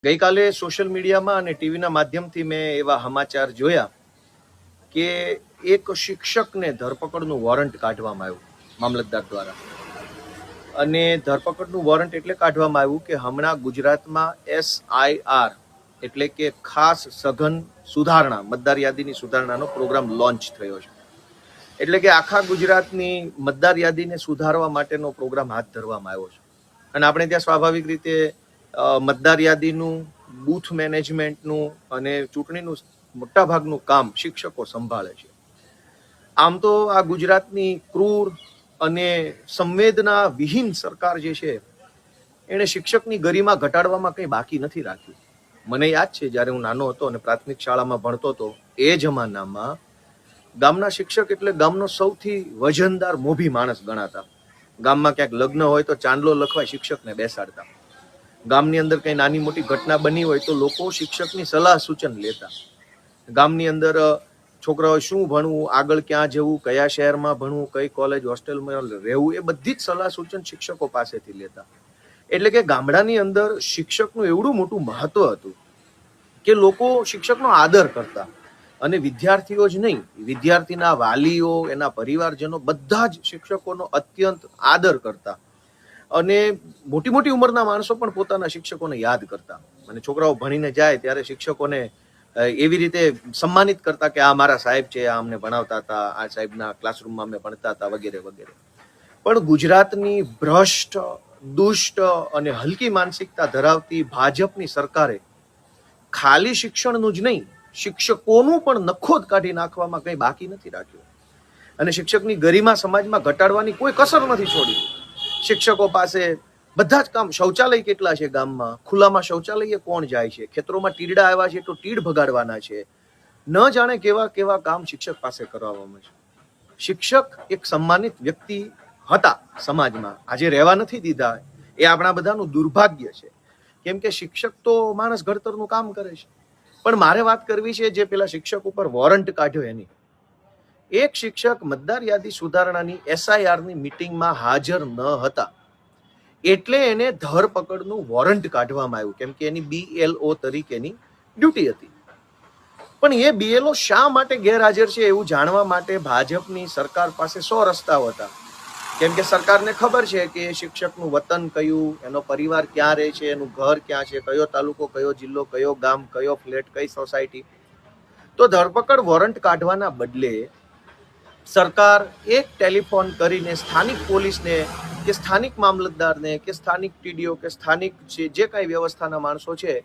ગઈકાલે સોશિયલ મીડિયામાં અને ટીવીના માધ્યમથી મેં એવા સમાચાર જોયા કે એક શિક્ષકને ધરપકડનું વોરંટ કાઢવામાં આવ્યું મામલતદાર દ્વારા. અને ધરપકડનું વોરંટ એટલે કાઢવામાં આવ્યું કે હમણાં ગુજરાતમાં SIR એટલે કે ખાસ સઘન સુધારણા, મતદાર યાદીની સુધારણાનો પ્રોગ્રામ લોન્ચ થયો છે. એટલે કે આખા ગુજરાતની મતદાર યાદીને સુધારવા માટેનો પ્રોગ્રામ હાથ ધરવામાં આવ્યો છે. અને આપણે ત્યાં સ્વાભાવિક રીતે મતદાર યાદીનું, બૂથ મેનેજમેન્ટનું અને ચૂંટણીનું મોટાભાગનું કામ શિક્ષકો સંભાળે છે. આમ તો આ ગુજરાતની ક્રૂર અને સંવેદના વિહીન સરકાર જે છે એણે શિક્ષકની ગરિમા ઘટાડવામાં કંઈ બાકી નથી રાખ્યું. મને યાદ છે જ્યારે હું નાનો હતો અને પ્રાથમિક શાળામાં ભણતો હતો, એ જમાનામાં ગામના શિક્ષક એટલે ગામનો સૌથી વજનદાર મોભી માણસ ગણાતા. ગામમાં ક્યાંક લગ્ન હોય તો ચાંદલો લખવા શિક્ષકને બેસાડતા. ગામની અંદર કંઈ નાની મોટી ઘટના બની હોય તો લોકો શિક્ષકની સલાહ સૂચન લેતા. ગામની અંદર છોકરાઓ શું ભણવું, આગળ ક્યાં જવું, કયા શહેરમાં ભણવું, કઈ કોલેજ હોસ્ટેલમાં રહેવું, એ બધી જ સલાહ સૂચન શિક્ષકો પાસેથી લેતા. એટલે કે ગામડાની અંદર શિક્ષકનું એવડું મોટું મહત્વ હતું કે લોકો શિક્ષકનો આદર કરતા. અને વિદ્યાર્થીઓ જ નહીં, વિદ્યાર્થીના વાલીઓ, એના પરિવારજનો બધા જ શિક્ષકોનો અત્યંત આદર કરતા. અને મોટી મોટી ઉંમરના માણસો પણ પોતાના શિક્ષકોને યાદ કરતા. અને છોકરાઓ ભણીને જાય ત્યારે શિક્ષકોને એવી રીતે સન્માનિત કરતા કે આ મારા સાહેબ છે, આ અમને ભણાવતા હતા, આ સાહેબના ક્લાસરૂમમાં અમે ભણતા હતા, વગેરે વગેરે. પણ ગુજરાતની ભ્રષ્ટ, દુષ્ટ અને હલકી માનસિકતા ધરાવતી ભાજપની સરકારે ખાલી શિક્ષણનું જ નહીં, શિક્ષકોનું પણ નખોદ કાઢી નાખવામાં કંઈ બાકી નથી રાખ્યું. અને શિક્ષકની ગરિમા સમાજમાં ઘટાડવાની કોઈ કસર નથી છોડી. શિક્ષકો પાસે બધા જ કામ, શૌચાલય કેટલા છે ગામમાં, ખુલ્લામાં શૌચાલય કોણ જાય છે, ખેતરોમાં તીડડા આવ્યા છે તો તીડ ભગાડવાના છે, ન જાણે કેવા કેવા કામ શિક્ષક પાસે કરવામાં છે. શિક્ષક એક સન્માનિત વ્યક્તિ હતા સમાજમાં, આજે રહેવા નથી દીધા. એ આપણા બધાનું દુર્ભાગ્ય છે. કેમ કે શિક્ષક તો માણસ ઘડતરનું કામ કરે છે. પણ મારે વાત કરવી છે જે પેલા શિક્ષક ઉપર વોરંટ કાઢ્યો એની. એક શિક્ષક મતદાર યાદી સુધારણાની SIRની મીટિંગમાં હાજર ન હતા એટલે એને ધરપકડનું વોરંટ કાઢવામાં આવ્યું, કેમ કે એની BLO તરીકેની ડ્યુટી હતી. પણ એ BLO શા માટે ગેરહાજર છે એવું જાણવા માટે ભાજપની સરકાર પાસે 100 રસ્તાઓ હતા. કેમ કે સરકારને ખબર છે કે શિક્ષકનું વતન કયું, એનો પરિવાર ક્યાં રહે છે, એનું ઘર ક્યાં છે, કયો તાલુકો, કયો જિલ્લો, કયો ગામ, કયો ફ્લેટ, કઈ સોસાયટી. તો ધરપકડ વોરંટ કાઢવાના બદલે સરકાર એક ટેલિફોન કરીને સ્થાનિક પોલીસને કે સ્થાનિક મામલતદારને કે સ્થાનિક TDO કે સ્થાનિક જે કાંઈ વ્યવસ્થાના માણસો છે